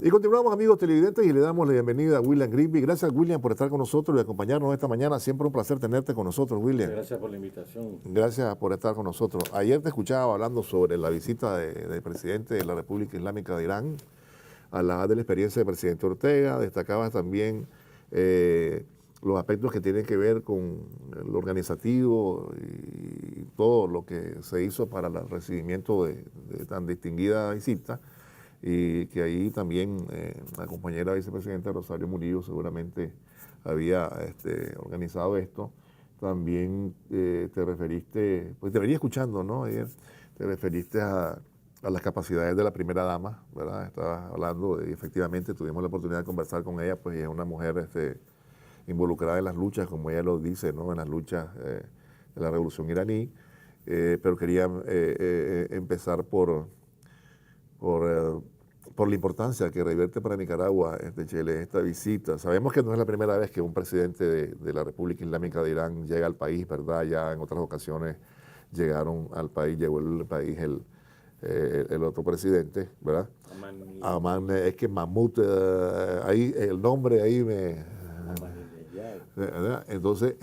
Y continuamos, amigos televidentes, y le damos la bienvenida a William Grimby. Gracias, William, por estar con nosotros y acompañarnos esta mañana. Siempre un placer tenerte con nosotros, William. Muchas gracias por la invitación. Gracias por estar con nosotros. Ayer te escuchaba hablando sobre la visita del presidente de la República Islámica de Irán, hablabas de la experiencia del presidente Ortega, destacabas también los aspectos que tienen que ver con lo organizativo y todo lo que se hizo para el recibimiento de tan distinguida visita, y que ahí también la compañera vicepresidenta Rosario Murillo seguramente había organizado esto. También te referiste, pues te venía escuchando, ¿no? Ayer te referiste a las capacidades de la primera dama, ¿verdad? Estabas hablando y efectivamente tuvimos la oportunidad de conversar con ella, pues es una mujer involucrada en las luchas, como ella lo dice, ¿no? En las luchas de la revolución iraní, pero quería empezar por la importancia que revierte para Nicaragua, Chile, esta visita. Sabemos que no es la primera vez que un presidente de la República Islámica de Irán llega al país, ¿verdad? Ya en otras ocasiones llegaron al país, llegó al país el otro presidente, ¿verdad? Amán, es que Mahmoud, ahí el nombre ahí ¿verdad? Entonces,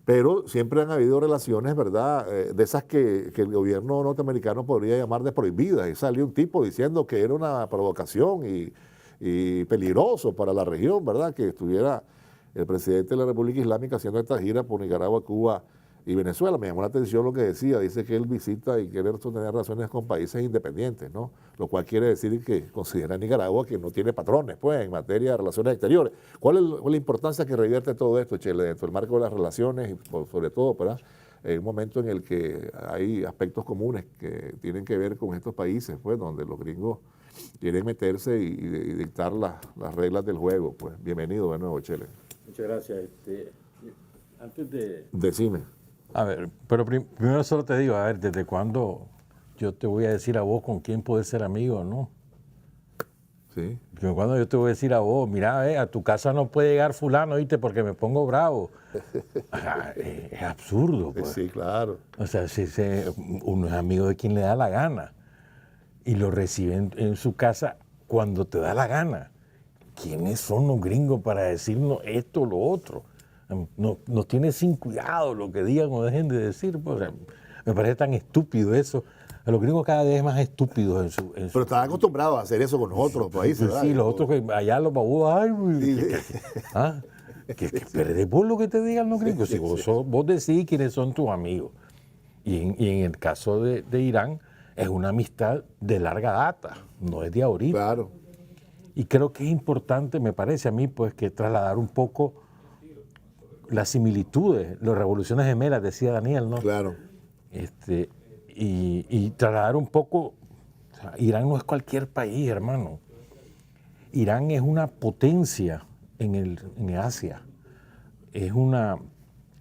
pero siempre han habido relaciones, ¿verdad?, de esas que el gobierno norteamericano podría llamar de prohibidas. Y salió un tipo diciendo que era una provocación y peligroso para la región, ¿verdad?, que estuviera el presidente de la República Islámica haciendo esta gira por Nicaragua, Cuba y Venezuela. Me llamó la atención lo que decía. Dice que él visita y quiere tener relaciones con países independientes, ¿no? Lo cual quiere decir que considera a Nicaragua que no tiene patrones, pues, en materia de relaciones exteriores. ¿Cuál es la importancia que revierte todo esto, Chile, dentro del marco de las relaciones y sobre todo, ¿verdad?, en un momento en el que hay aspectos comunes que tienen que ver con estos países, pues, donde los gringos quieren meterse y dictar las reglas del juego? Pues, bienvenido de nuevo, Chile. Muchas gracias. Antes de... Decime. A ver, pero primero solo te digo, a ver, ¿desde cuándo yo te voy a decir a vos con quién puedes ser amigo, no? Sí. Cuando yo te voy a decir a vos, mira, a tu casa no puede llegar fulano, ¿viste? Porque me pongo bravo. Es absurdo, pues. Sí, claro. O sea, uno es amigo de quien le da la gana y lo reciben en su casa cuando te da la gana. ¿Quiénes son los gringos para decirnos esto o lo otro? Nos tiene sin cuidado lo que digan o dejen de decir. Pues, o sea, me parece tan estúpido eso. A los gringos cada vez más estúpidos en su... Pero están acostumbrados a hacer eso con nosotros, los países, ¿verdad? Sí, los otros que allá los babudos, que perdés por lo que te digan los gringos. Si vos decís quiénes son tus amigos. Y en el caso de Irán, es una amistad de larga data, no es de ahorita. Claro. Y creo que es importante, me parece a mí, pues, que trasladar un poco las similitudes, las revoluciones gemelas, decía Daniel, ¿no? Claro. Y trasladar un poco, o sea, Irán no es cualquier país, hermano. Irán es una potencia en Asia.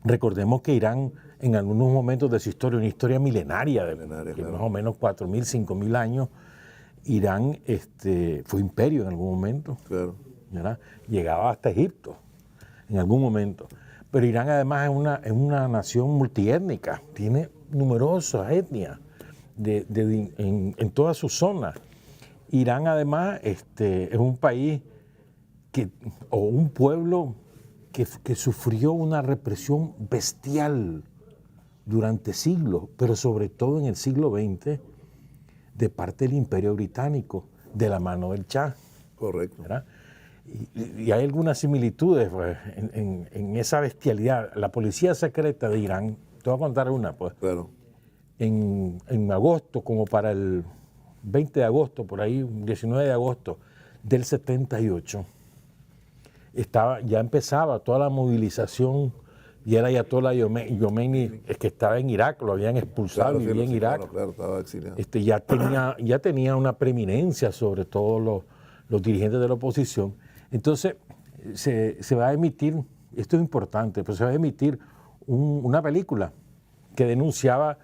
Recordemos que Irán, en algunos momentos de su historia, una historia milenaria, de claro, más o menos 4.000, 5.000 años, Irán fue imperio en algún momento. Claro. ¿Verdad? Llegaba hasta Egipto en algún momento. Pero Irán además es una nación multiétnica, tiene numerosas etnias en toda su zona. Irán además es un país o un pueblo que sufrió una represión bestial durante siglos, pero sobre todo en el siglo XX, de parte del Imperio Británico, de la mano del Shah. Correcto. ¿Verdad? Y hay algunas similitudes, pues, en esa bestialidad. La policía secreta de Irán, te voy a contar una, pues. Claro. En agosto, como para el 20 de agosto, por ahí, 19 de agosto del 78, ya empezaba toda la movilización y el ayatollah Khomeini, que estaba en Irak, lo habían expulsado, Claro, vivía en Irak. Claro, estaba exiliado. Ya tenía una preeminencia sobre todos los dirigentes de la oposición. Entonces, se va a emitir, esto es importante, pero se va a emitir una película que denunciaba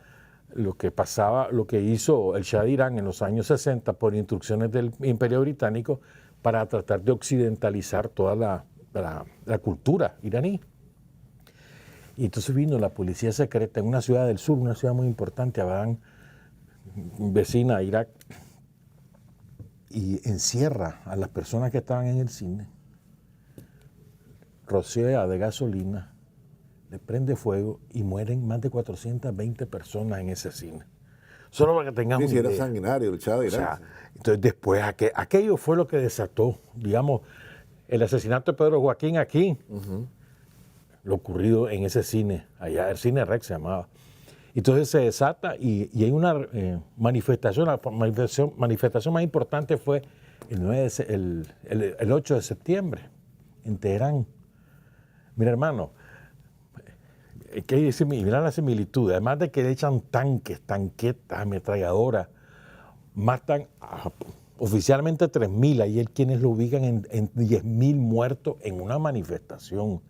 lo que pasaba, lo que hizo el Shah de Irán en los años 60 por instrucciones del Imperio Británico para tratar de occidentalizar toda la cultura iraní. Y entonces vino la policía secreta en una ciudad del sur, una ciudad muy importante, Abadán, vecina a Irak, y encierra a las personas que estaban en el cine, rocea de gasolina, le prende fuego y mueren más de 420 personas en ese cine. Solo para que tengamos Sí, una era idea. sanguinario el Shah de O Irán. sea, entonces después aquello fue lo que desató, digamos, el asesinato de Pedro Joaquín aquí, lo ocurrido en ese cine, allá el Cine Rex se llamaba. Entonces se desata y hay una manifestación, la manifestación más importante fue el 8 de septiembre en Teherán. Mira, hermano, mira la similitud, además de que le echan tanques, tanquetas, ametralladoras, matan oficialmente 3.000, hay quienes lo ubican en 10.000 muertos en una manifestación,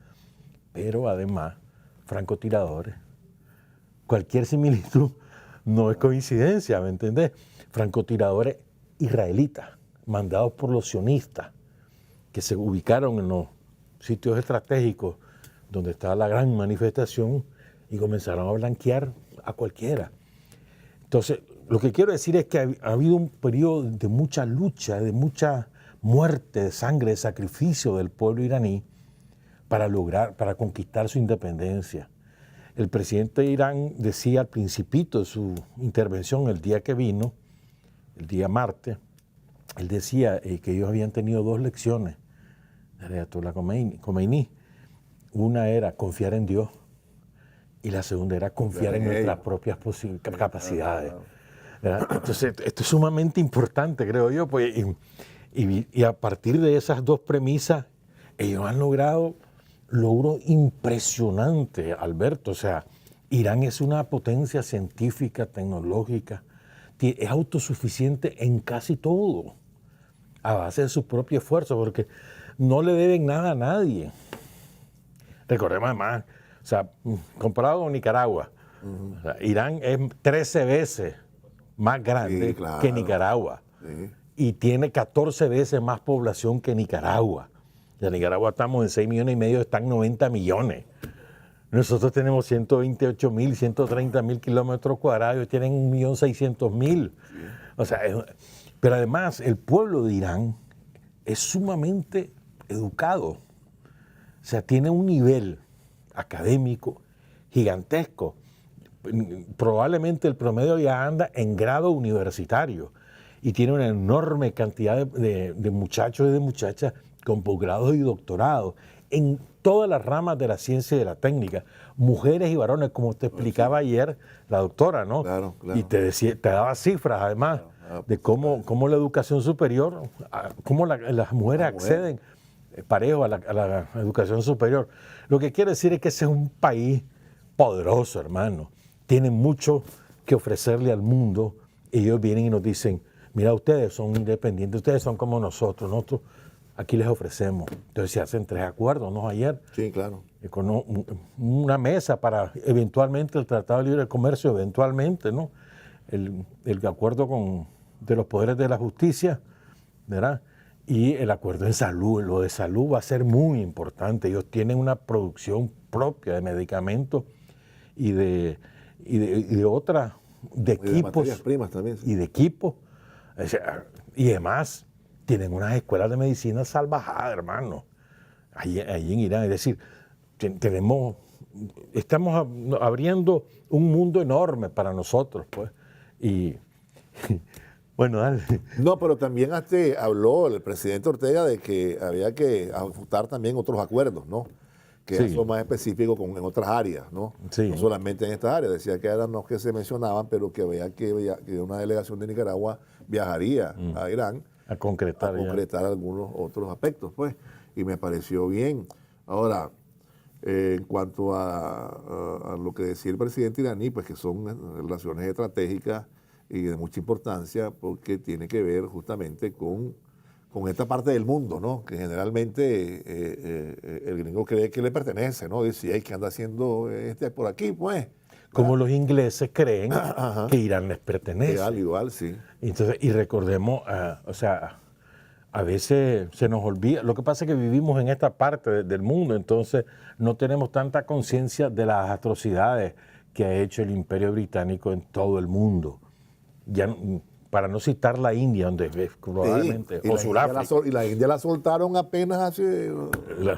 pero además francotiradores. Cualquier similitud no es coincidencia, ¿me entendés? Francotiradores israelitas, mandados por los sionistas, que se ubicaron en los sitios estratégicos donde estaba la gran manifestación y comenzaron a blanquear a cualquiera. Entonces, lo que quiero decir es que ha habido un periodo de mucha lucha, de mucha muerte, de sangre, de sacrificio del pueblo iraní para conquistar su independencia. El presidente de Irán decía al principito de su intervención, el día que vino, el día martes, él decía que ellos habían tenido 2 lecciones de Ayatollah Khomeini. Una era confiar en Dios y la segunda era confiar en nuestras propias capacidades. ¿Verdad? Entonces, esto es sumamente importante, creo yo, pues, y a partir de esas 2 premisas, ellos han logrado logros impresionantes, Alberto. O sea, Irán es una potencia científica, tecnológica, es autosuficiente en casi todo, a base de su propio esfuerzo, porque no le deben nada a nadie. Recordemos además, o sea, comparado con Nicaragua, o sea, Irán es 13 veces más grande Sí, claro. que Nicaragua y tiene 14 veces más población que Nicaragua. En Nicaragua estamos en 6,5 millones, están 90 millones. Nosotros tenemos 128.000, 130.000 kilómetros cuadrados, ellos tienen 1.600.000. O sea, pero además el pueblo de Irán es sumamente educado. O sea, tiene un nivel académico gigantesco. Probablemente el promedio ya anda en grado universitario y tiene una enorme cantidad de muchachos y de muchachas con posgrados y doctorados en todas las ramas de la ciencia y de la técnica, mujeres y varones, como te explicaba ayer la doctora, ¿no? Claro. Y te daba cifras además de cómo la educación superior, cómo las mujeres acceden parejo a la educación superior. Lo que quiero decir es que ese es un país poderoso, hermano. Tiene mucho que ofrecerle al mundo. Ellos vienen y nos dicen, mira, ustedes son independientes, ustedes son como nosotros aquí les ofrecemos. Entonces se hacen 3 acuerdos, ¿no? Ayer. Sí, claro. Con una mesa para eventualmente el Tratado de Libre Comercio, eventualmente, ¿no? El acuerdo de los poderes de la justicia, ¿verdad? Y el acuerdo en salud. Lo de salud va a ser muy importante. Ellos tienen una producción propia de medicamentos y de otras, de equipos. De materias primas también. Sí. Y de equipos. O sea, y además tienen unas escuelas de medicina salvajadas, hermano, allí en Irán. Es decir, estamos abriendo un mundo enorme para nosotros, pues. Y bueno, dale. No, pero también habló el presidente Ortega de que había que ajustar también otros acuerdos, ¿no? Que son más específicos en otras áreas, ¿no? Sí. No solamente en esta área. Decía que eran los que se mencionaban, pero que había que una delegación de Nicaragua viajaría a Irán a concretar algunos otros aspectos, pues. Y me pareció bien. Ahora, en cuanto a lo que decía el presidente iraní, pues que son relaciones estratégicas y de mucha importancia, porque tiene que ver justamente con esta parte del mundo, ¿no? Que generalmente el gringo cree que le pertenece, ¿no? Dice, ¿qué anda haciendo por aquí, pues? Como los ingleses creen que Irán les pertenece. Igual, sí. Entonces, y recordemos, o sea, a veces se nos olvida. Lo que pasa es que vivimos en esta parte del mundo, entonces no tenemos tanta conciencia de las atrocidades que ha hecho el Imperio Británico en todo el mundo. Ya para no citar la India, donde probablemente, y o la India Sudáfrica. y la India la soltaron apenas hace...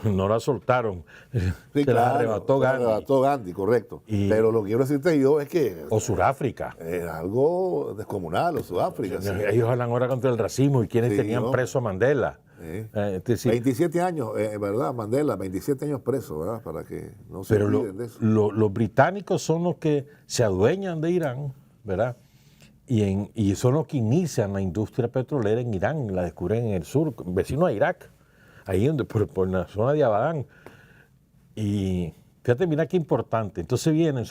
No la soltaron, Sí, se la claro, arrebató se la Gandhi. arrebató Gandhi, correcto. Y- Pero lo que quiero decirte yo es que O Sudáfrica. era algo descomunal, o Sudáfrica. Sí. Ellos hablan ahora contra el racismo y quienes Sí, tenían no. preso a Mandela. Sí. Es decir, 27 años, ¿verdad? Mandela, 27 años preso, ¿verdad? Para que no se pero olviden de eso. los británicos son los que se adueñan de Irán, ¿verdad? Y son los que inician la industria petrolera en Irán, la descubren en el sur, vecino a Irak, ahí donde, por la zona de Abadán. Y fíjate, mira qué importante. Entonces vienen,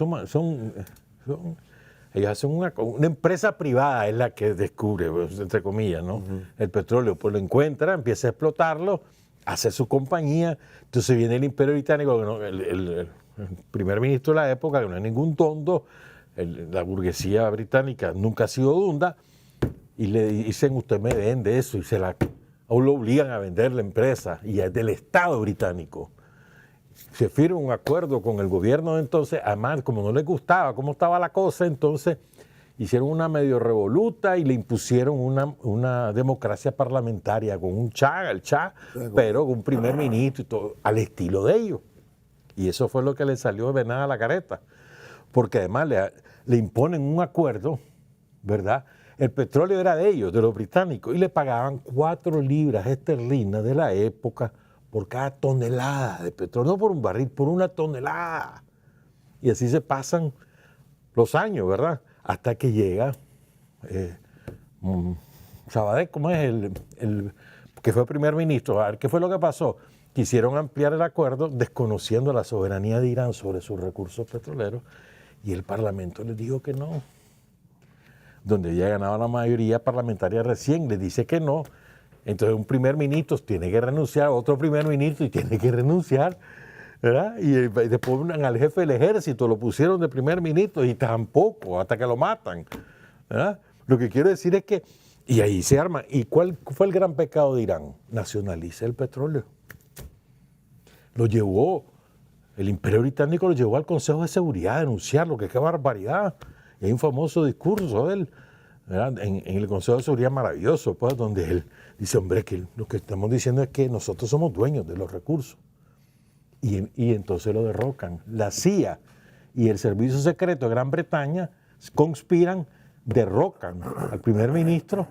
ellos hacen una empresa privada, es la que descubre, pues, entre comillas, ¿no? El petróleo, pues lo encuentra, empieza a explotarlo, hace su compañía. Entonces viene el Imperio Británico, que no, el primer ministro de la época, que no es ningún tonto, la burguesía británica nunca ha sido dunda, y le dicen, usted me vende eso, y aún lo obligan a vender la empresa, y es del Estado británico. Se firma un acuerdo con el gobierno de entonces, además, como no les gustaba cómo estaba la cosa, entonces hicieron una medio revoluta y le impusieron una democracia parlamentaria con un Shah, el Shah, pero con un primer ministro y todo, al estilo de ellos. Y eso fue lo que le salió de venada a la careta, porque además le imponen un acuerdo, ¿verdad? El petróleo era de ellos, de los británicos, y le pagaban 4 libras esterlinas de la época por cada tonelada de petróleo, no por un barril, por una tonelada. Y así se pasan los años, ¿verdad? Hasta que llega Sabadell, ¿cómo es? El que fue primer ministro. A ver, ¿qué fue lo que pasó? Quisieron ampliar el acuerdo desconociendo la soberanía de Irán sobre sus recursos petroleros, y el Parlamento les dijo que no. Donde ya ganaba la mayoría parlamentaria recién, les dice que no. Entonces un primer ministro tiene que renunciar, otro primer ministro y tiene que renunciar, ¿verdad? Y después ponen al jefe del ejército, lo pusieron de primer ministro y tampoco, hasta que lo matan, ¿verdad? Lo que quiero decir es que, y ahí se arma. ¿Y cuál fue el gran pecado de Irán? Nacionaliza el petróleo. Lo llevó, el Imperio Británico lo llevó al Consejo de Seguridad a denunciarlo, que qué barbaridad. Y hay un famoso discurso de él, ¿verdad? En el Consejo de Seguridad maravilloso, pues, donde él dice, hombre, que lo que estamos diciendo es que nosotros somos dueños de los recursos. Y entonces lo derrocan. La CIA y el Servicio Secreto de Gran Bretaña conspiran, derrocan al primer ministro.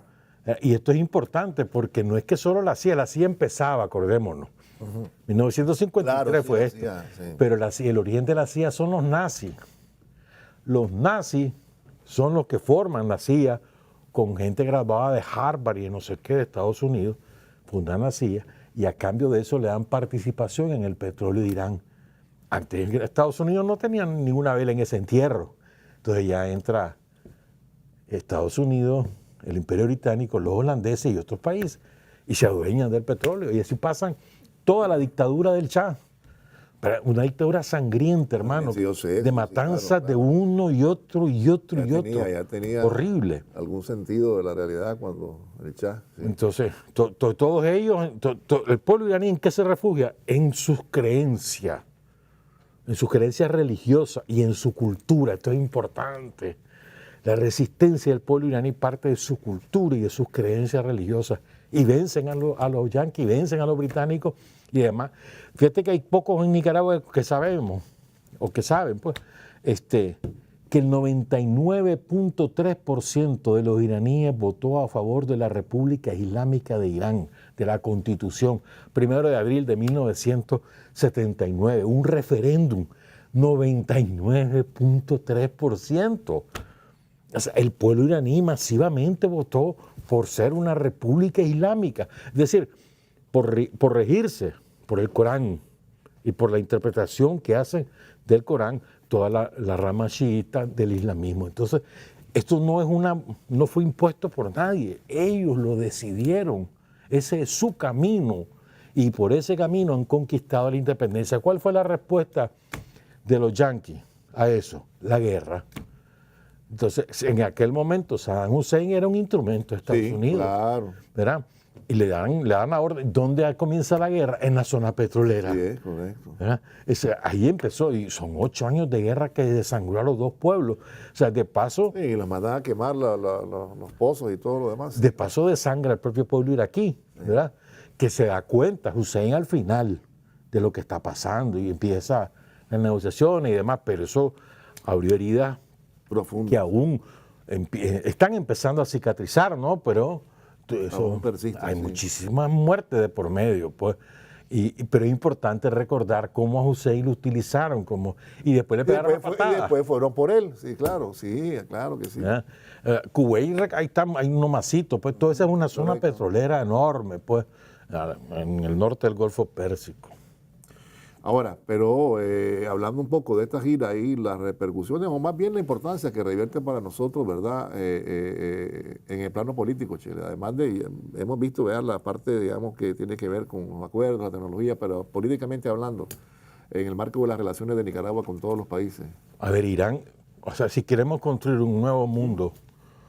Y esto es importante porque no es que solo la CIA empezaba, acordémonos. 1953 Claro, fue sí, esto. la CIA, sí. Pero el origen de la CIA son los nazis. Los nazis son los que forman la CIA con gente graduada de Harvard y de no sé qué de Estados Unidos, fundan la CIA y a cambio de eso le dan participación en el petróleo de Irán. Antes Estados Unidos no tenía ninguna vela en ese entierro. Entonces ya entra Estados Unidos, el Imperio Británico, los holandeses y otros países y se adueñan del petróleo. Y así pasan toda la dictadura del Shah. Pero una dictadura sangrienta, hermano, Sí, yo sé, de sí, matanzas claro, de uno y otro y otro Ya y otro. ya tenía Horrible. algún sentido de la realidad cuando el Shah. Sí. Entonces, todos ellos, el pueblo iraní, ¿en qué se refugia? En sus creencias religiosas y en su cultura. Esto es importante. La resistencia del pueblo iraní parte de su cultura y de sus creencias religiosas. Y vencen a los yanquis, vencen a los británicos y demás. Fíjate que hay pocos en Nicaragua que sabemos, o que saben, pues, que el 99.3% de los iraníes votó a favor de la República Islámica de Irán, de la Constitución, 1 de abril de 1979, un referéndum, 99.3%. O sea, el pueblo iraní masivamente votó por ser una república islámica, es decir, por regirse por el Corán y por la interpretación que hacen del Corán toda la rama chiita del islamismo. Entonces, esto no fue impuesto por nadie, ellos lo decidieron, ese es su camino y por ese camino han conquistado la independencia. ¿Cuál fue la respuesta de los yanquis a eso? La guerra. Entonces, en aquel momento Saddam Hussein era un instrumento de Estados Unidos, Claro. ¿verdad? y le dan la orden. ¿Dónde comienza la guerra? En la zona petrolera. Sí, es correcto. ¿Verdad? Ahí empezó, y son 8 años de guerra que desangró a los dos pueblos. O sea, de paso, Sí, y los mandaban a quemar los pozos y todo lo demás. desangra al propio pueblo iraquí, ¿verdad? Que se da cuenta, Hussein al final, de lo que está pasando y empieza las negociaciones y demás, pero eso abrió heridas Profundo. que aún están empezando a cicatrizar, ¿no? Pero Aún persiste, hay sí. muchísimas muertes de por medio, pues. Pero es importante recordar cómo a Hussein lo utilizaron y después le Y pegaron la después, patada. y después fueron por él, sí, claro que sí. ¿Ya? Kuwait, hay unos masitos, pues toda esa es una zona Correcto. petrolera enorme, pues, en el norte del Golfo Pérsico. Ahora, pero hablando un poco de esta gira y las repercusiones, o más bien la importancia que revierte para nosotros, ¿verdad?, en el plano político, Chile. Además de, hemos visto, vean, la parte, digamos, que tiene que ver con los acuerdos, la tecnología, pero políticamente hablando, en el marco de las relaciones de Nicaragua con todos los países. A ver, Irán, o sea, si queremos construir un nuevo mundo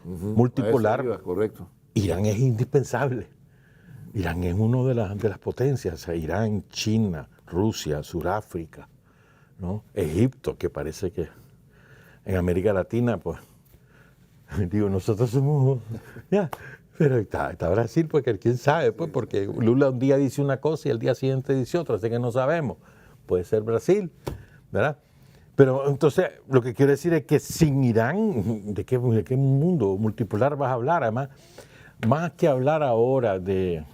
multipolar, A eso iba, correcto. Irán es indispensable. Irán es una de las potencias, o sea, Irán, China, Rusia, Sudáfrica, ¿no? Egipto, que parece que en América Latina, pues, digo, nosotros somos, ya, pero está Brasil, porque quién sabe, pues, porque Lula un día dice una cosa y al día siguiente dice otra, así que no sabemos. Puede ser Brasil, ¿verdad? Pero entonces, lo que quiero decir es que sin Irán, ¿de qué mundo multipolar vas a hablar? Además, más que hablar ahora de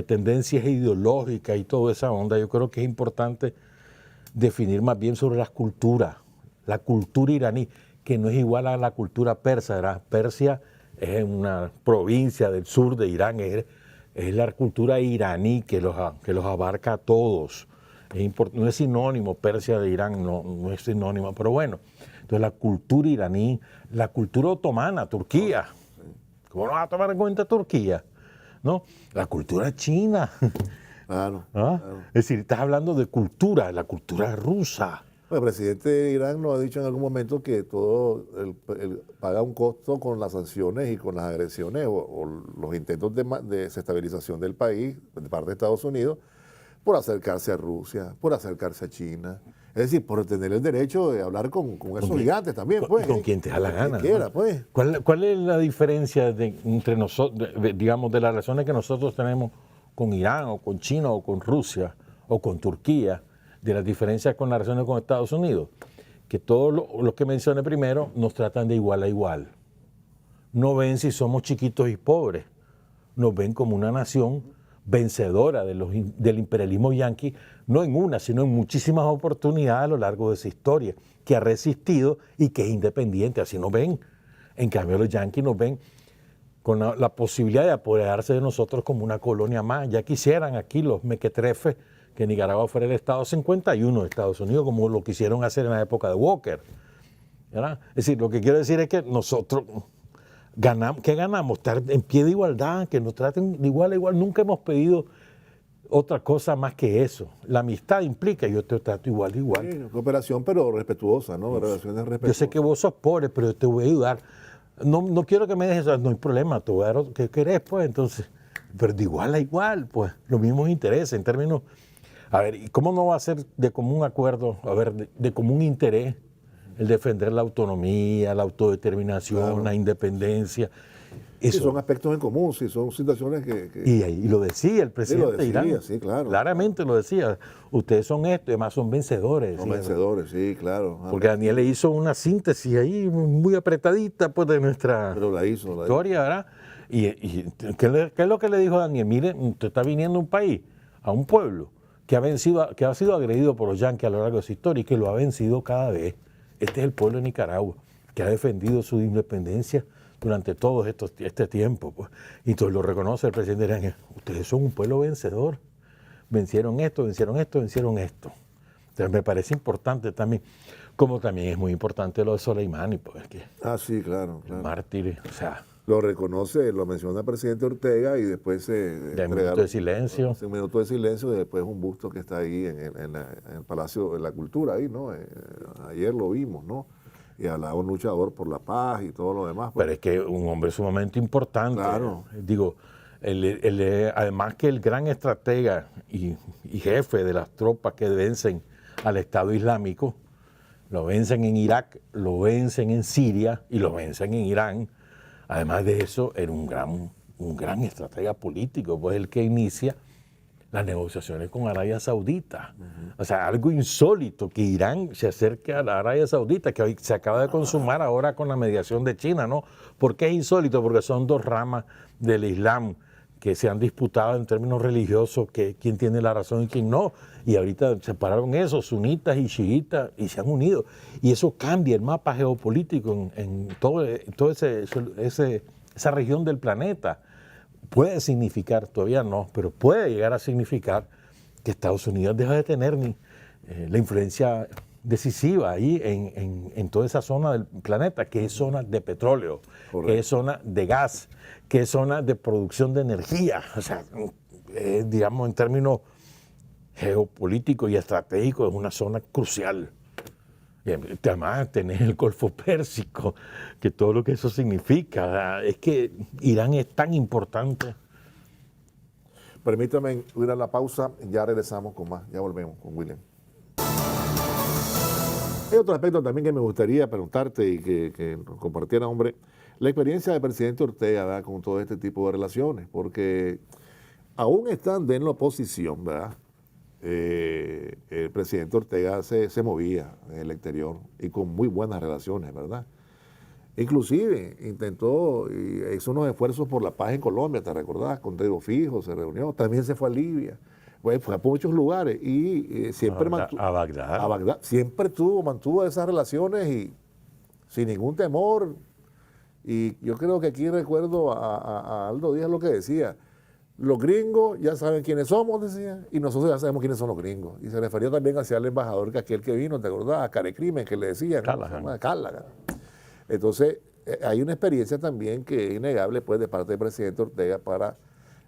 tendencias ideológicas y toda esa onda, yo creo que es importante definir más bien sobre las culturas, la cultura iraní, que no es igual a la cultura persa, ¿verdad? Persia es una provincia del sur de Irán, es la cultura iraní que los abarca a todos. No es sinónimo Persia de Irán, no es sinónimo, pero bueno. Entonces la cultura iraní, la cultura otomana, Turquía. ¿Cómo no vas a tomar en cuenta Turquía? ¿No? La cultura china. Claro, ¿Ah? claro. Es decir, estás hablando de cultura, la cultura rusa. El presidente de Irán nos ha dicho en algún momento que todo paga un costo con las sanciones y con las agresiones o los intentos de desestabilización del país de parte de Estados Unidos por acercarse a Rusia, por acercarse a China. Es decir, por tener el derecho de hablar con esos gigantes también, pues. Con quien te da la gana. Quien quiera, ¿no? pues. ¿Cuál es la diferencia entre nosotros, digamos, de las relaciones que nosotros tenemos con Irán o con China o con Rusia o con Turquía, de las diferencias con las relaciones con Estados Unidos? Que todos los que mencioné primero nos tratan de igual a igual. No ven si somos chiquitos y pobres, nos ven como una nación vencedora del imperialismo yanqui, no en una, sino en muchísimas oportunidades a lo largo de esa historia, que ha resistido y que es independiente, así nos ven. En cambio, los yanquis nos ven con la posibilidad de apoderarse de nosotros como una colonia más. Ya quisieran aquí los mequetrefes que Nicaragua fuera el Estado 51 de Estados Unidos, como lo quisieron hacer en la época de Walker, ¿verdad? Es decir, lo que quiero decir es que nosotros ganamos, ¿qué ganamos? Estar en pie de igualdad, que nos traten de igual a igual. Nunca hemos pedido otra cosa más que eso. La amistad implica yo te trato igual a igual. Sí, cooperación, pero respetuosa, ¿no? Relaciones Yo respetuosas. sé que vos sos pobre, pero yo te voy a ayudar. No quiero que me dejes, no hay problema, te voy a dar lo que querés, pues, entonces, pero de igual a igual, pues, los mismos intereses en términos. A ver, ¿y cómo no va a ser de común acuerdo, a ver, de común interés el defender la autonomía, la autodeterminación, Claro. la independencia? Sí, Eso. son aspectos en común, sí, son situaciones que Y lo decía el presidente de decía, Irán. sí, claro. Claramente lo decía. Ustedes son esto y además son vencedores. son decía. vencedores, sí, claro. Porque Daniel le hizo una síntesis ahí muy apretadita pues, de nuestra Pero la hizo. historia, ¿verdad? ¿Y qué es lo que le dijo Daniel? Mire, usted está viniendo a un país, a un pueblo, que ha sido agredido por los yanquis a lo largo de su historia y que lo ha vencido cada vez. Este es el pueblo de Nicaragua, que ha defendido su independencia durante todo este tiempo. Pues. Y entonces lo reconoce el presidente de Irán. Ustedes son un pueblo vencedor. Vencieron esto, vencieron esto, vencieron esto. Entonces me parece importante también, como también es muy importante lo de Soleimani, pues, que Sí, claro. mártir, o sea, Lo reconoce, lo menciona el presidente Ortega y después de un minuto de silencio. Un minuto de silencio y después un busto que está ahí en el Palacio de la Cultura, ahí, ¿no? Ayer lo vimos, ¿no? Y hablaba un luchador por la paz y todo lo demás. Pues. Pero es que un hombre sumamente importante. Claro. Digo, Además que el gran estratega y jefe de las tropas que vencen al Estado Islámico, lo vencen en Irak, lo vencen en Siria y lo vencen en Irán. Además de eso, era un gran estratega político, pues el que inicia las negociaciones con Arabia Saudita. O sea, algo insólito que Irán se acerque a la Arabia Saudita, que hoy se acaba de consumar ahora con la mediación de China, ¿no? ¿Por qué es insólito? Porque son dos ramas del Islam que se han disputado en términos religiosos, que quién tiene la razón y quién no. Y ahorita separaron eso, sunitas y chiitas, y se han unido. Y eso cambia el mapa geopolítico en todo esa región del planeta. Puede significar, todavía no, pero puede llegar a significar que Estados Unidos deja de tener la influencia decisiva ahí en toda esa zona del planeta, que es zona de petróleo, correcto, que es zona de gas, que es zona de producción de energía. O sea, digamos, en términos geopolíticos y estratégicos, es una zona crucial. Y además tenés el Golfo Pérsico, que todo lo que eso significa. Es que Irán es tan importante. Permítame ir a la pausa, ya regresamos con más, ya volvemos con William. Hay otro aspecto también que me gustaría preguntarte y que compartiera, hombre, la experiencia del presidente Ortega, ¿verdad?, con todo este tipo de relaciones, porque aún estando en la oposición, ¿verdad?, el presidente Ortega se movía en el exterior y con muy buenas relaciones, ¿verdad? Inclusive intentó y hizo unos esfuerzos por la paz en Colombia, ¿te recordás? Con Pedro Fijo se reunió, también se fue a Libia, fue a muchos lugares y siempre a Bagdad. A Bagdad. Siempre mantuvo esas relaciones y sin ningún temor. Y yo creo que aquí recuerdo a Aldo Díaz lo que decía: los gringos ya saben quiénes somos, decía, y nosotros ya sabemos quiénes son los gringos. Y se refería también hacia el embajador, que aquel que vino, ¿te acordás? A Carecrimen, que le decían, ¿no? Callaghan. Entonces, hay una experiencia también que es innegable, pues, de parte del presidente Ortega para,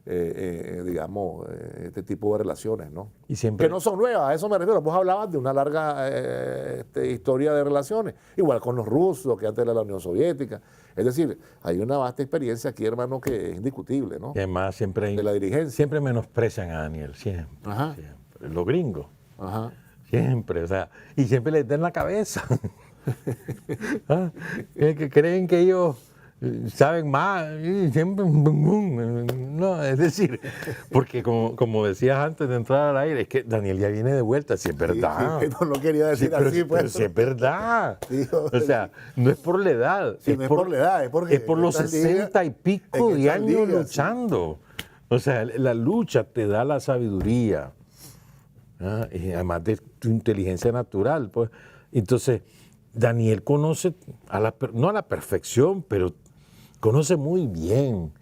digamos, este tipo de relaciones, ¿no? Y siempre, que no son nuevas, a eso me refiero. Vos hablabas de una larga historia de relaciones, igual con los rusos, que antes era la Unión Soviética. Es decir, hay una vasta experiencia aquí, hermano, que es indiscutible, ¿no? Y además siempre, de la dirigencia. Siempre menosprecian a Daniel, siempre. Ajá. Siempre. Los gringos. Ajá. Siempre, o sea, y siempre les den la cabeza. ¿Ah? Que creen que ellos saben más, y siempre no, es decir, porque como decías antes de entrar al aire, es que Daniel ya viene de vuelta, si es verdad. Sí, no lo quería decir pero, así, pues. Pero si es verdad. Sí, o sea, no es por la edad. Sí, no es por la edad, es por los 60 y pico de años luchando. Sí. O sea, la lucha te da la sabiduría. ¿Ah? Y además de tu inteligencia natural, pues. Entonces, Daniel conoce, no a la perfección, pero conoce muy bien,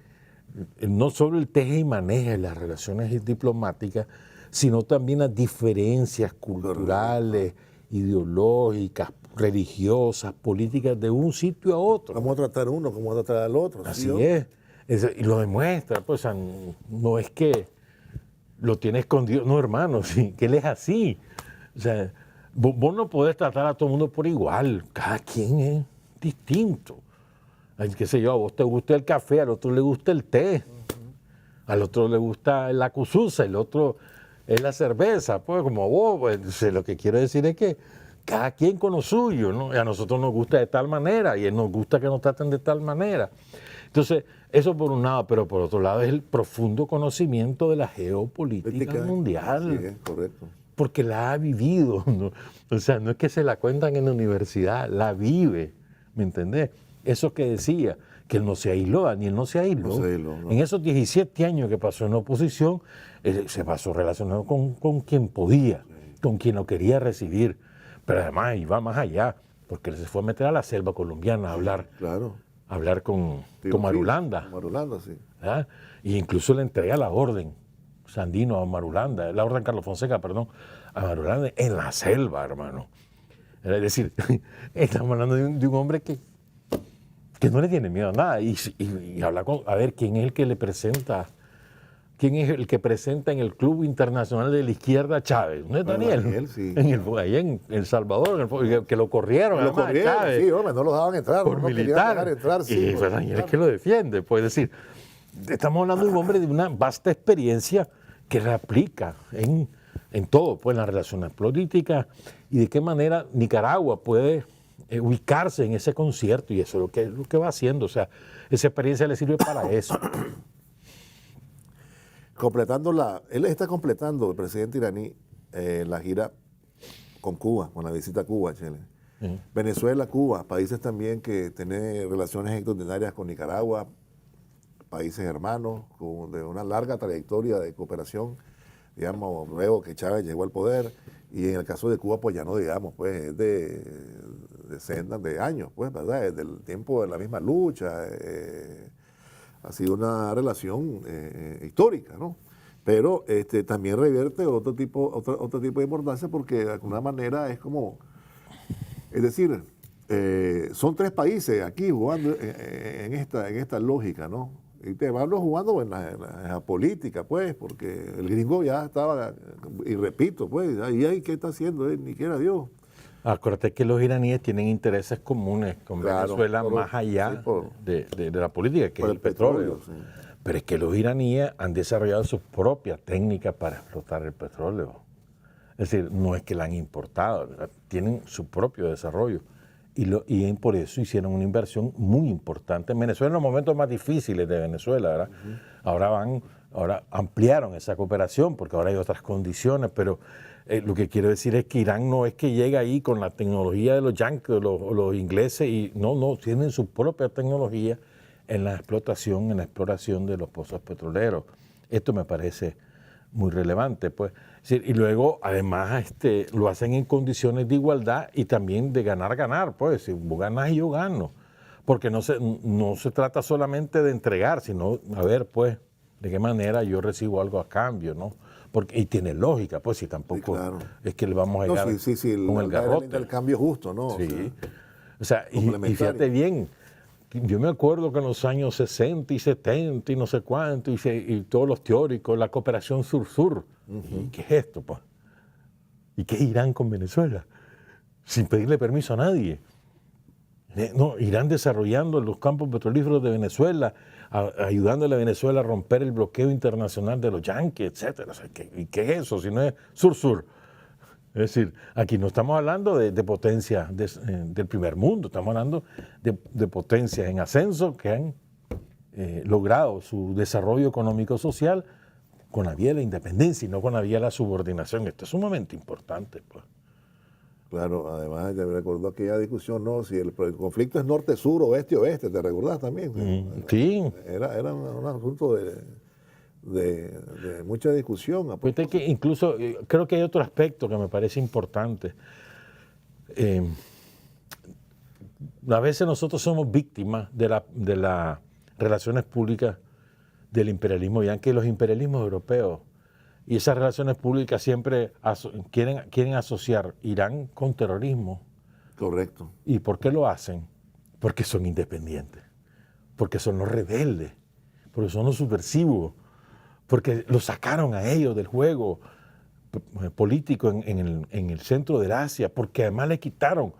no solo el teje y maneja de las relaciones diplomáticas, sino también las diferencias culturales, ideológicas, religiosas, políticas de un sitio a otro. Cómo tratar uno, cómo tratar al otro. Así es. Y lo demuestra, pues, no es que lo tiene escondido, no, hermano, sí, que él es así. O sea, vos no podés tratar a todo el mundo por igual, cada quien es distinto. Ay, qué sé yo, a vos te gusta el café, al otro le gusta el té, al otro le gusta la cususa, el otro es la cerveza, pues como vos, pues, lo que quiero decir es que cada quien con lo suyo, ¿no? Y a nosotros nos gusta de tal manera y a él nos gusta que nos traten de tal manera. Entonces, eso por un lado, pero por otro lado es el profundo conocimiento de la geopolítica mundial. Sí, es correcto. Porque la ha vivido, ¿no? O sea, no es que se la cuentan en la universidad, la vive, ¿me entendés? Eso que decía, que él no se aisló, Daniel no se aisló. No se aisló, no. En esos 17 años que pasó en la oposición, se pasó relacionado con quien podía, con quien lo quería recibir. Pero además iba más allá, porque él se fue a meter a la selva colombiana a hablar, a hablar con Marulanda. Con Marulanda, sí. ¿Ah? Y incluso le entrega la orden Sandino a Marulanda, la orden Carlos Fonseca, perdón, a Marulanda en la selva, hermano. Es decir, estamos hablando de un hombre que no le tiene miedo a nada y habla a ver quién es el que le presenta, quién es el que presenta en el Club Internacional de la Izquierda a Chávez. ¿No es Daniel? Daniel, sí. Allá en El Salvador, que lo corrieron. Lo corrieron, Chávez, sí, hombre, no lo dejaban entrar. Por no militar. Entrar, sí, y fue Daniel el que lo defiende, puede decir. estamos hablando de un hombre de una vasta experiencia que la aplica en todo, pues en las relaciones políticas y de qué manera Nicaragua puede ubicarse en ese concierto, y eso es lo que va haciendo. O sea, esa experiencia le sirve para eso. Él está completando, el presidente iraní, la gira con Cuba, con la visita a Cuba, Chile. Venezuela, Cuba, países también que tienen relaciones extraordinarias con Nicaragua, países hermanos, de una larga trayectoria de cooperación, digamos, luego que Chávez llegó al poder, y en el caso de Cuba, pues ya no digamos, pues es de decenas de años, pues, ¿verdad? Desde el tiempo de la misma lucha, ha sido una relación histórica, ¿no? Pero también revierte otro tipo de importancia porque de alguna manera es como, es decir, son tres países aquí jugando en esta lógica, ¿no? Y te van jugando en la política, pues, porque el gringo ya estaba, y repito, pues, ahí ¿qué está haciendo? Ni quiera Dios. Acuérdate que los iraníes tienen intereses comunes con Venezuela más allá de la política, que es el petróleo. Sí. Pero es que los iraníes han desarrollado sus propias técnicas para explotar el petróleo. Es decir, no es que la han importado, ¿verdad? Tienen su propio desarrollo. Y por eso hicieron una inversión muy importante en Venezuela en los momentos más difíciles de Venezuela, ¿verdad? Ahora ampliaron esa cooperación porque ahora hay otras condiciones, pero lo que quiero decir es que Irán no es que llega ahí con la tecnología de los yanquis o los ingleses, y no, tienen su propia tecnología en la exploración de los pozos petroleros. Esto me parece muy relevante, pues. Y luego, además, lo hacen en condiciones de igualdad y también de ganar, pues. Si vos ganás y yo gano. Porque no se trata solamente de entregar, sino, a ver, pues, de qué manera yo recibo algo a cambio, ¿no? Y tiene lógica, pues, si tampoco sí, claro. Es que le vamos a llegar con el garrote. El cambio justo, ¿no? Sí. O sea, y fíjate bien, yo me acuerdo que en los años 60 y 70 y no sé cuánto, y todos los teóricos, la cooperación sur-sur. ¿Y qué es esto, pues? ¿Y qué es Irán con Venezuela? Sin pedirle permiso a nadie. No, Irán desarrollando los campos petrolíferos de Venezuela, ayudándole a Venezuela a romper el bloqueo internacional de los yanquis, etc. O sea, ¿y qué es eso si no es sur-sur? Es decir, aquí no estamos hablando de potencias del primer mundo, estamos hablando de potencias en ascenso que han logrado su desarrollo económico-social con la vía de la independencia y no con la vía de la subordinación. Esto es sumamente importante, pues. Claro, además te recordó aquella discusión, ¿no? Si el conflicto es norte-sur, oeste-oeste, ¿te recordás también? Sí. Era un asunto de mucha discusión. Fíjate que incluso creo que hay otro aspecto que me parece importante. A veces nosotros somos víctimas de las relaciones públicas del imperialismo yanqui y los imperialismos europeos. Y esas relaciones públicas siempre quieren asociar Irán con terrorismo. Correcto. ¿Y por qué lo hacen? Porque son independientes, porque son los rebeldes, porque son los subversivos, porque los sacaron a ellos del juego político en el centro del Asia, porque además le quitaron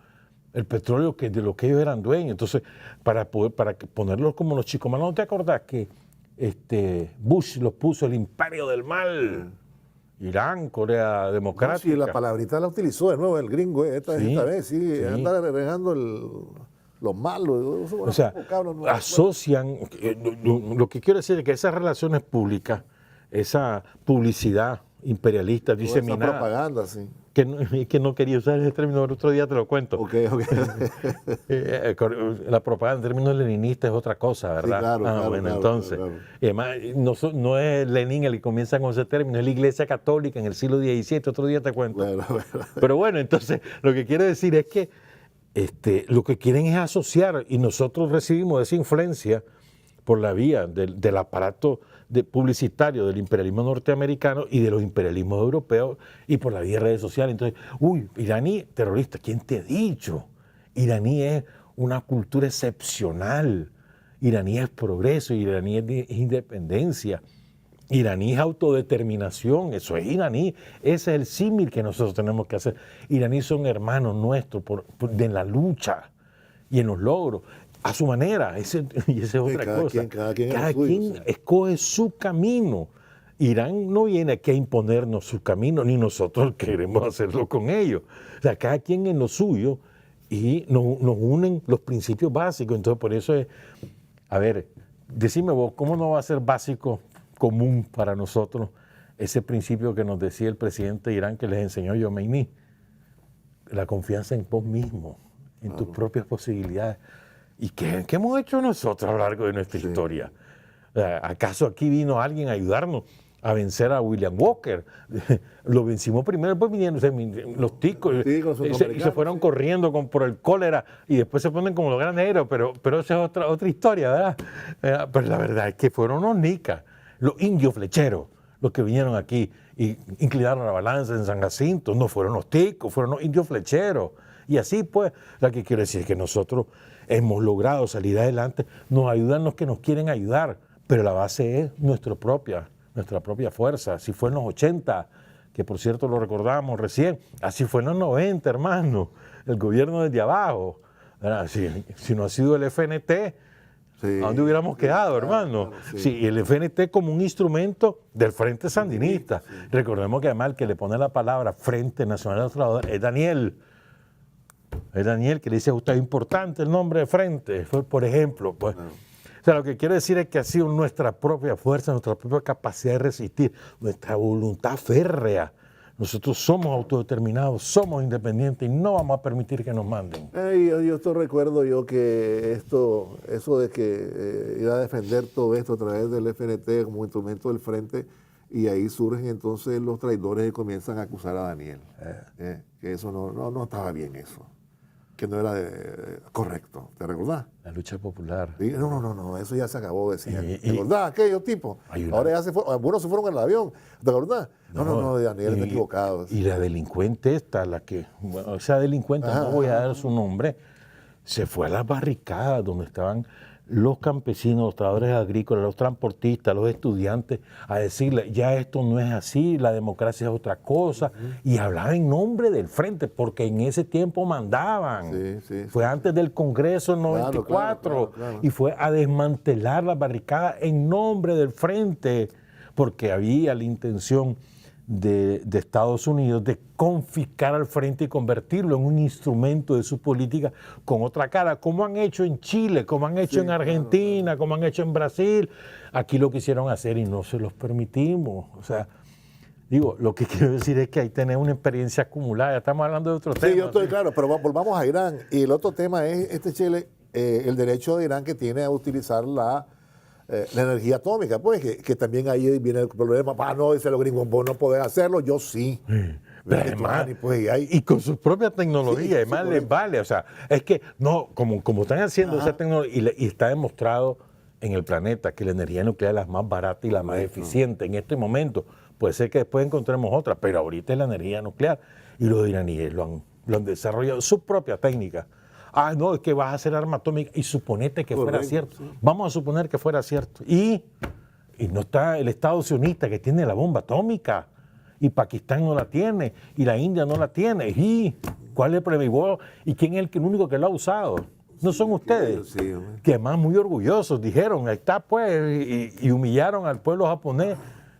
el petróleo de lo que ellos eran dueños. Entonces, para ponerlos como los chicos malos, ¿no te acordás que Bush los puso el imperio del mal? Irán, Corea Democrática. No, sí, la palabrita la utilizó de nuevo el gringo esta vez, sí. Anda regando los malos. O sea, asocian, lo que quiero decir es que esas relaciones públicas, esa publicidad imperialista diseminada. Esa propaganda, sí. Que no quería usar ese término, el otro día te lo cuento. Okay. La propaganda en términos leninistas es otra cosa, ¿verdad? Sí, claro, bueno, entonces. Claro. Y además, no es Lenin el que comienza con ese término, es la Iglesia Católica en el siglo XVII, otro día te cuento. Pero bueno, entonces, lo que quiero decir es que lo que quieren es asociar, y nosotros recibimos esa influencia por la vía del aparato publicitario del imperialismo norteamericano y de los imperialismos europeos, y por la vía de redes sociales. Entonces, iraní terrorista, ¿quién te ha dicho? Iraní es una cultura excepcional, iraní es progreso, iraní es independencia, iraní es autodeterminación, eso es iraní, ese es el símil que nosotros tenemos que hacer. Iraní son hermanos nuestros en la lucha y en los logros. a su manera, y esa es otra cosa. Cada quien Cada es suyo, quien sí. escoge su camino. Irán no viene aquí a imponernos su camino, ni nosotros queremos hacerlo con ellos. O sea, cada quien en lo suyo y nos unen los principios básicos. Entonces, por eso es, a ver, decime vos, ¿cómo no va a ser básico, común para nosotros ese principio que nos decía el presidente de Irán que les enseñó Yomeini? La confianza en vos mismo, en tus propias posibilidades. ¿Y qué hemos hecho nosotros a lo largo de nuestra historia? ¿Acaso aquí vino alguien a ayudarnos a vencer a William Walker? Lo vencimos primero, después vinieron los ticos Sí, con los y se centroamericanos, fueron sí. corriendo por el cólera y después se ponen como los grandes héroes, pero esa es otra historia, ¿verdad? Pero la verdad es que fueron los nicas, los indios flecheros, los que vinieron aquí y inclinaron la balanza en San Jacinto. No fueron los ticos, fueron los indios flecheros. Y así pues, lo que quiero decir es que nosotros hemos logrado salir adelante, nos ayudan los que nos quieren ayudar, pero la base es nuestra propia fuerza. Así fue en los 80, que por cierto lo recordamos recién, así fue en los 90, hermano, el gobierno desde abajo. Si no ha sido el FNT, Sí. ¿a dónde hubiéramos quedado, Claro, hermano? claro, sí. Sí, el FNT como un instrumento del Frente Sandinista. Recordemos que además el que le pone la palabra Frente Nacional de Trabajadores es Daniel. Es Daniel que le dice a usted, es importante el nombre de Frente, por ejemplo. Pues. O sea, lo que quiero decir es que ha sido nuestra propia fuerza, nuestra propia capacidad de resistir, nuestra voluntad férrea. Nosotros somos autodeterminados, somos independientes y no vamos a permitir que nos manden. Yo esto recuerdo yo que eso de que ir a defender todo esto a través del FNT como instrumento del frente, y ahí surgen entonces los traidores y comienzan a acusar a Daniel. Que eso no estaba bien eso, que no era correcto. ¿Te recordás? La lucha popular. Sí, no, eso ya se acabó, decían. Y- ¿Te acordás? Aquellos tipos. Hay una- Ahora ya se fueron, algunos se fueron en el avión. ¿Te acordás? No, Daniel está equivocado. Y la delincuente esta, esa delincuente, no voy a dar su nombre, se fue a las barricadas donde estaban los campesinos, los trabajadores agrícolas, los transportistas, los estudiantes, a decirle, ya esto no es así, la democracia es otra cosa, y hablaba en nombre del frente, porque en ese tiempo mandaban. Sí. Fue antes del Congreso en Claro, 94, claro. y fue a desmantelar las barricadas en nombre del frente, porque había la intención de Estados Unidos de confiscar al frente y convertirlo en un instrumento de su política con otra cara, como han hecho en Chile, como han hecho en Argentina, como han hecho en Brasil. Aquí lo quisieron hacer y no se los permitimos. O sea, digo, lo que quiero decir es que ahí tenemos una experiencia acumulada. Ya estamos hablando de otro tema. Sí, yo estoy claro, pero volvamos a Irán. Y el otro tema es Chile, el derecho de Irán que tiene a utilizar la energía atómica, pues, que también ahí viene el problema. No, dice los gringos, vos no podés hacerlo, yo sí. Pero además, Pues, y con sus propias tecnologías, Sí, además sí, les vale. O sea, es que no, como están haciendo esa tecnología, y está demostrado en el planeta que la energía nuclear es la más barata y la más eficiente en este momento. Puede ser que después encontremos otra, pero ahorita es la energía nuclear. Y los iraníes lo han desarrollado, su propia técnica. No, es que vas a hacer arma atómica y suponete que fuera Correcto, cierto. sí. Vamos a suponer que fuera cierto. Y no está el Estado sionista que tiene la bomba atómica. Y Pakistán no la tiene, y la India no la tiene. ¿Y cuál es el problema? ¿Y quién es el único que lo ha usado? No son ustedes, sí, hombre. que además muy orgullosos dijeron, ahí está pues, y humillaron al pueblo japonés,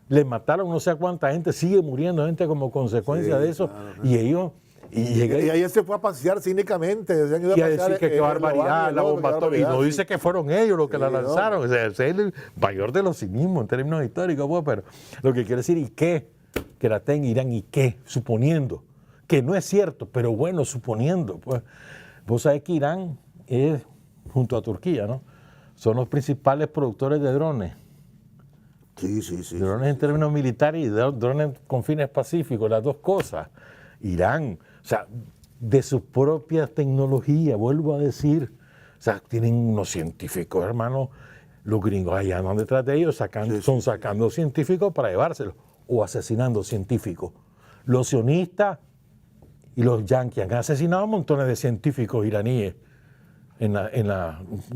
les mataron no sé a cuánta gente, sigue muriendo gente como consecuencia Sí, de eso, claro. y ellos, Y ayer se fue a pasear cínicamente. Decían que iba y a pasear decir que qué en barbaridad, la bomba atómica, y no dice que fueron ellos los que la Sí, no. lanzaron, o sea, ese es el mayor de los cinismos en términos históricos, pues, pero lo que quiero decir, ¿y qué? Que la tenga Irán, ¿y qué? Suponiendo, que no es cierto, pero bueno, suponiendo, pues, vos sabés que Irán es, junto a Turquía, ¿no? Son los principales productores de drones. Sí. Drones en términos militares y drones con fines pacíficos, las dos cosas. Irán, o sea, de su propia tecnología, vuelvo a decir, o sea, tienen unos científicos, hermano, los gringos allá andan detrás de ellos, son sacando científicos para llevárselos, o asesinando científicos. Los sionistas y los yanquis han asesinado montones de científicos iraníes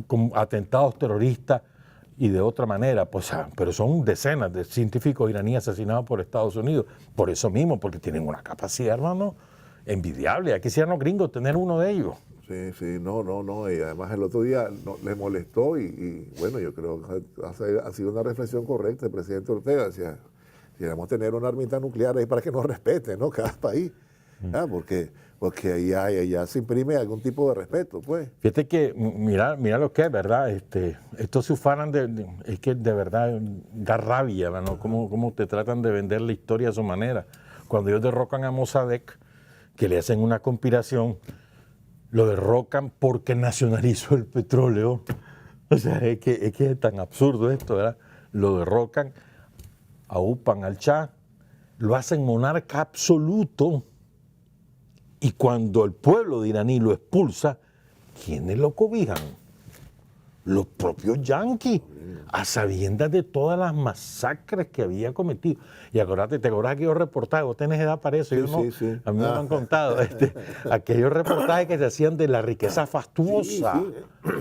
con atentados terroristas y de otra manera, pues, pero son decenas de científicos iraníes asesinados por Estados Unidos, por eso mismo, porque tienen una capacidad, hermano, envidiable. Ya quisieran los gringos tener uno de ellos. Sí, sí, no. Y además el otro día le molestó y bueno, yo creo que ha sido una reflexión correcta el presidente Ortega. Decía, queremos tener una armita nuclear ahí para que nos respete, ¿no? Cada país. Porque ahí ya se imprime algún tipo de respeto, pues. Fíjate que, mira lo que es, ¿verdad? Estos se ufanan es que de verdad da rabia, ¿no? Cómo te tratan de vender la historia a su manera. Cuando ellos derrocan a Mossadegh, que le hacen una conspiración, lo derrocan porque nacionalizó el petróleo. O sea, es que es tan absurdo esto, ¿verdad? Lo derrocan, aupan al Shah, lo hacen monarca absoluto. Y cuando el pueblo de iraní lo expulsa, ¿quiénes lo cobijan? Los propios yanquis, a sabiendas de todas las masacres que había cometido. Y acordate, ¿te acordás de aquellos reportajes? Vos tenés edad para eso, Sí. A mí me lo han contado. Aquellos reportajes que se hacían de la riqueza fastuosa.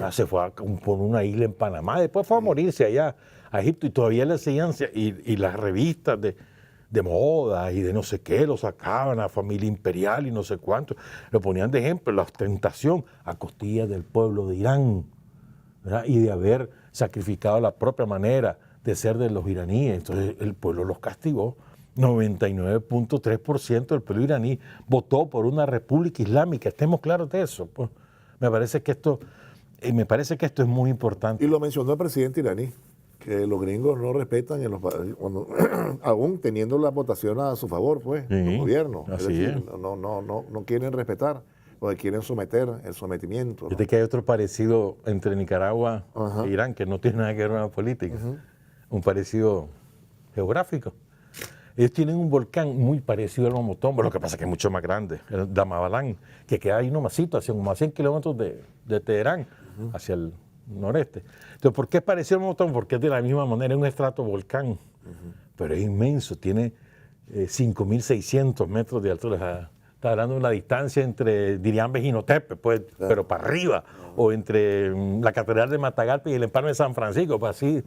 Se fue por una isla en Panamá, después fue a morirse allá a Egipto y todavía le seguían, y las revistas de moda y de no sé qué, lo sacaban a Familia Imperial y no sé cuánto, lo ponían de ejemplo, la ostentación a costillas del pueblo de Irán, ¿verdad? Y de haber sacrificado la propia manera de ser de los iraníes. Entonces el pueblo los castigó. 99.3% del pueblo iraní votó por una república islámica. Estemos claros de eso. Pues. Me parece que esto es muy importante. Y lo mencionó el presidente iraní, que los gringos no respetan aún teniendo la votación a su favor, pues, el gobierno. Así es. No quieren respetar, porque quieren someter el sometimiento. Fíjate que hay otro parecido entre Nicaragua e Irán, que no tiene nada que ver con la política, un parecido geográfico. Ellos tienen un volcán muy parecido al Momotombo, lo que pasa es que es mucho más grande, el Damabalán, que queda ahí nomasito, hacia como a 100 kilómetros de Teherán, hacia el noreste. Entonces, ¿por qué es parecido al Momotombo? Porque es de la misma manera, es un estratovolcán, pero es inmenso, tiene 5.600 metros de altura. Está hablando de una distancia entre Diriamba y Jinotepe, pues, pero para arriba, o entre la Catedral de Matagalpa y el Empalme de San Francisco, pues así,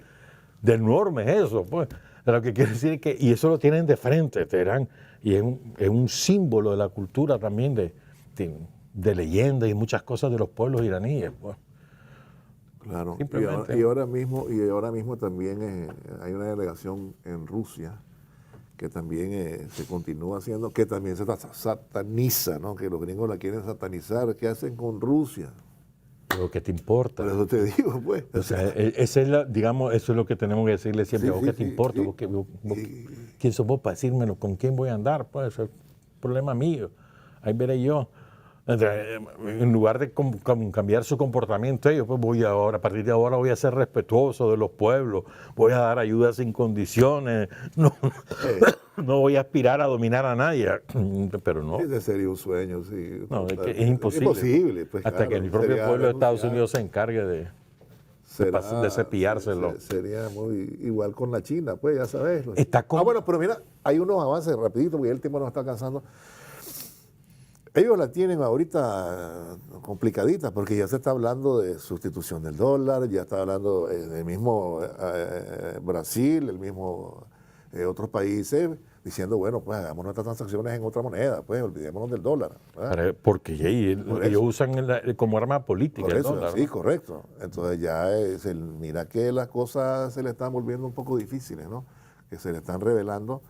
de enorme es eso, pues. Lo que quiere decir es que, y eso lo tienen de frente, Teherán, y es un símbolo de la cultura también de leyenda y muchas cosas de los pueblos iraníes, pues. Claro, y ahora mismo también hay una delegación en Rusia que también se continúa haciendo, que también se sataniza, ¿no? Que los gringos la quieren satanizar. ¿Qué hacen con Rusia? Pero ¿qué te importa? Por eso te digo, pues. O sea, eso es lo que tenemos que decirle siempre. ¿Vos qué te importa? ¿Quién sos vos para decírmelo? ¿Con quién voy a andar? Pues eso es problema mío. Ahí veré yo. En lugar de cambiar su comportamiento, ellos, pues a partir de ahora voy a ser respetuoso de los pueblos, voy a dar ayuda sin condiciones, no voy a aspirar a dominar a nadie, pero no. Ese sería un sueño, sí. No, es imposible. Es imposible, pues, hasta que el propio pueblo de Estados Unidos se encargue de cepillárselo. Sería muy igual con la China, pues ya sabes. Bueno, pero mira, hay unos avances rapidito, porque el tiempo nos está alcanzando. Ellos la tienen ahorita complicadita porque ya se está hablando de sustitución del dólar, ya está hablando del mismo Brasil, el mismo otros países, diciendo, bueno, pues hagamos nuestras transacciones en otra moneda, pues olvidémonos del dólar. Porque ellos usan como arma política el dólar. Sí, correcto. Entonces ya mira que las cosas se le están volviendo un poco difíciles, ¿no? Que se le están revelando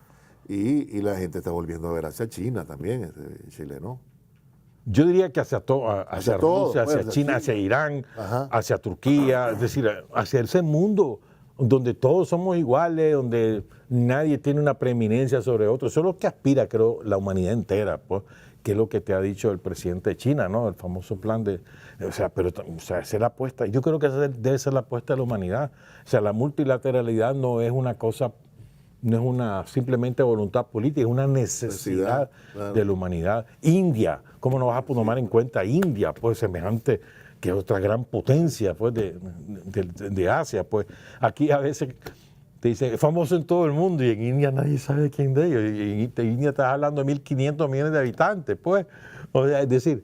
y la gente está volviendo a ver hacia China también, Chile, ¿no? Yo diría que hacia Rusia, hacia China, hacia Irán, hacia Turquía, es decir, hacia ese mundo donde todos somos iguales, donde nadie tiene una preeminencia sobre otro. Eso es lo que aspira, creo, la humanidad entera, pues, que es lo que te ha dicho el presidente de China, ¿no? El famoso plan de... esa es la apuesta. Yo creo que esa debe ser la apuesta de la humanidad. O sea, la multilateralidad no es una cosa... No es una simplemente voluntad política, es una necesidad de la humanidad. India, ¿cómo no vas a tomar en cuenta India, pues semejante, que es otra gran potencia pues, de Asia? Pues aquí a veces te dicen, es famoso en todo el mundo y en India nadie sabe quién de ellos. Y en India estás hablando de 1.500 millones de habitantes, pues. O sea, es decir,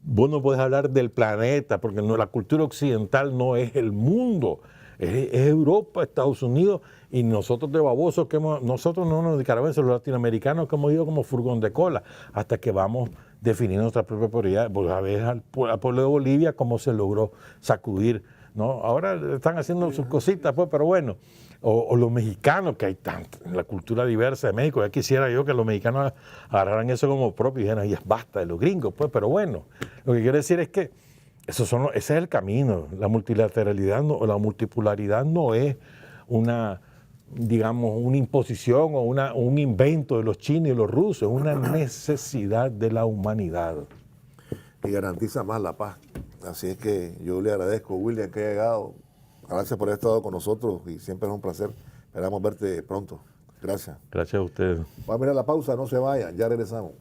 vos no podés hablar del planeta, porque la cultura occidental no es el mundo. Es Europa, Estados Unidos y nosotros de babosos, nosotros no los nicaragüenses, los latinoamericanos que hemos ido como furgón de cola, hasta que vamos definir nuestra propia prioridad. Pues a ver al pueblo de Bolivia cómo se logró sacudir, ¿no? Ahora están haciendo sus cositas, pues, pero bueno. O los mexicanos, que hay tanto, en la cultura diversa de México. Ya quisiera yo que los mexicanos agarraran eso como propio y dijeran, ya basta de los gringos, pues, pero bueno. Lo que quiero decir es que ese es el camino. La multilateralidad o la multipolaridad no es una, digamos, una imposición o un invento de los chinos y los rusos, es una necesidad de la humanidad. Y garantiza más la paz. Así es que yo le agradezco, William, que haya llegado. Gracias por haber estado con nosotros y siempre es un placer. Esperamos verte pronto. Gracias. Gracias a ustedes. Vamos a mirar la pausa, no se vayan, ya regresamos.